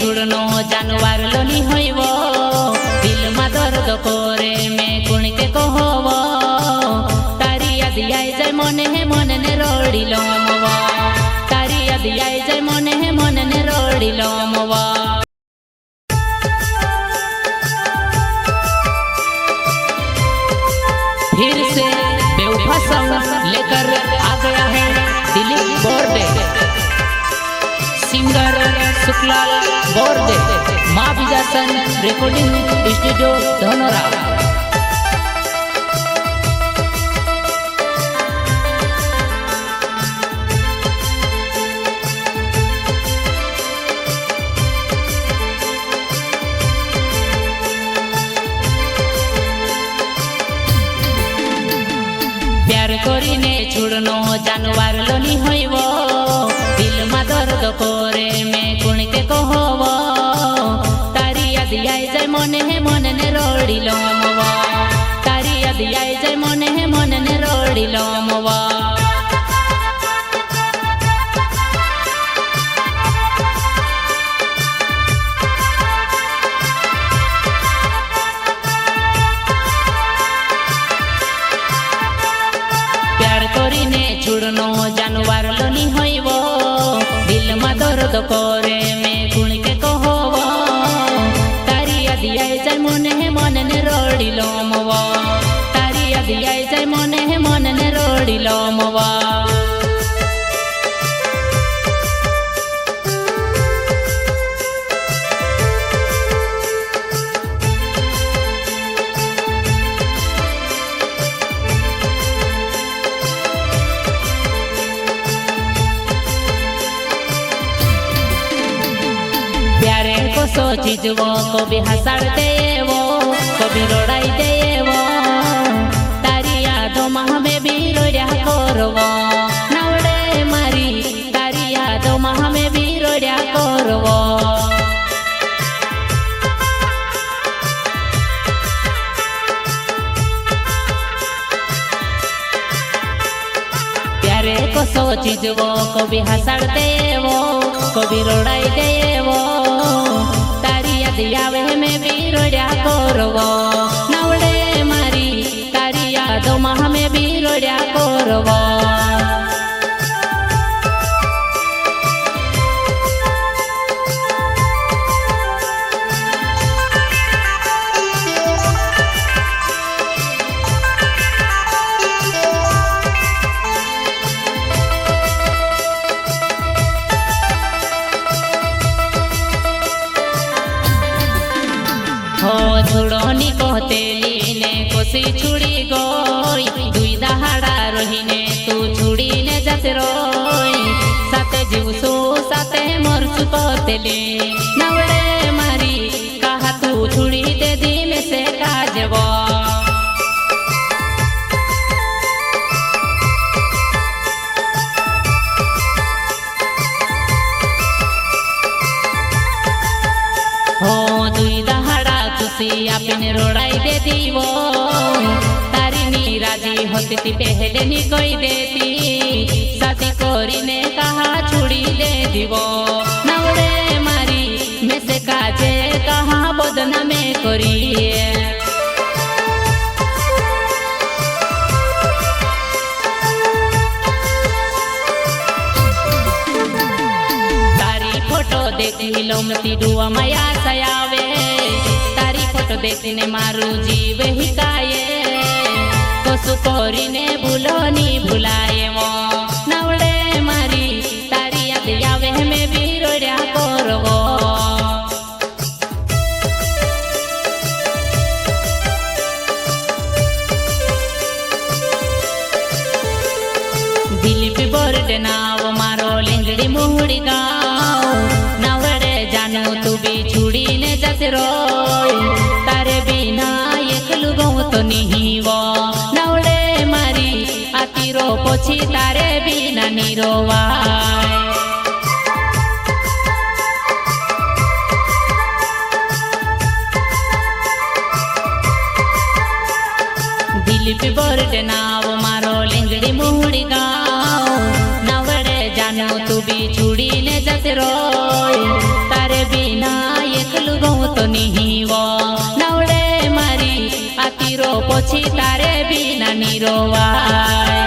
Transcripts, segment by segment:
छुड़नो जानवर लोनी होइबो दिल में दर्द करे मैं कुण के कहबो तारी याद आई जाय मन ने रोड़ी लोमवा तारी याद आई जाय मन ने रोड़ी लोमवा। फिर से बेवफा सॉन्ग लेकर आ गया है दिलीप बोर्डे, सिंगर शुक्लाल बोर्डे, माँ विजासन रिकॉर्डिंग स्टूडियो धनोरा। प्यार करीने छुड़नो जानवर लोनी होइबो दिल में दर्द करे मैं कुण के कहबो तारी याद आई जाय मन ने रोड़ी लोमवा तारी याद आई जाय मन ने रोड़ी लोमवा। छुड़नो जानवर लोनी होइबो दिल में दर्द करे मैं कुण के कहबो तारी याद आई जाय मन ने रोड़ी लोमवा तारी याद आई जाय मन ने रोड़ी लोमवा। सोचिजवो कभी हंसाड़ देवो कभी रोड़ाई देवो तारी यादों में हमें भी रोया करवो नवड़े मारी तारी यादों में हमें भी रोया करवो। प्यारे को सोचिजवो कभी हंसाड़ देवो कभी रोड़ाई देवो यावे में भी रोया करवो नवड़े मारी तारी यादों में हमें भी रोया करवो। छुड़ोनी कहते लीने कोसी छुड़ी गोई दुई दहाड़ा रहीने तू छुड़ी ने जाते रोई साते जीवसु साते मरसु कहते ले नवड़े मारी कहा तू छुड़ी दे दी में से काजबो हो दुई दहाड़ा अपने रोड़ाई दे दीवो तारी नी राजी होती थी पहले नी कोई देती शादी कोरी ने कहा छुड़ी दे दीवो नवड़े मारी में से काजे कहा बदना में कोरी तारी फोटो देखी लोमती डुआ माया सयावे फोटो देखने मारू जीव हिकाये तो सुकोरी ने भूलोनी भुलाए मो नवड़े मारी तारी याद आवे में भी रोया करवो। दिलीप बोर्डे नाव मारो लिंगड़ी मुहड़ी गाँव नवड़े जानू तू भी छुड़ी ने जाते रोई तारे बिना एकलू गौ तो नहीं वो नवड़े मारी आतीरो पोछी तारे बिना निरोवाय। दिलीप बोर्डे नाव मारो लिंगड़ी मुहड़ी गाँव नवड़े जानू तू भी छुड़ी ने જશે રોય તારે બીના એકલું ગઉં તો નહીં વો નવડે મારી આ તીરો પછી તારે બીના નીરોવાય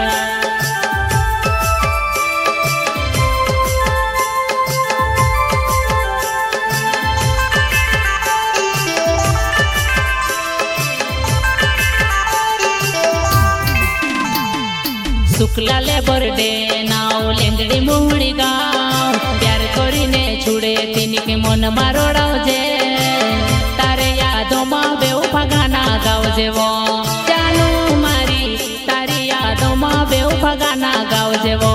શુક્લા લે બરડે નાવ લેંગડી મોહડી ગાવ પ્યાર કરીને છોડે તેની કે મન મારોડાવજે તારે યાદોમાં બેઉ ફગાના ગાવજેવો ચાલુ મારી તારી યાદોમાં બેઉ ફગાના ગાવજેવો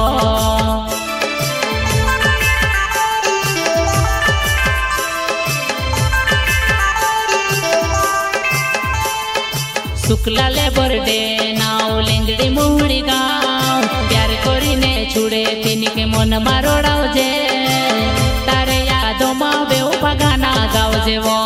શુક્લા લે બરડે નાવ લેંગડી મોહડી ગાવ પ્યાર કરીને છોડે તેની કે મન મારોડાવજે તારે યાદોમાં બેઉ ફગાના ગાવજેવો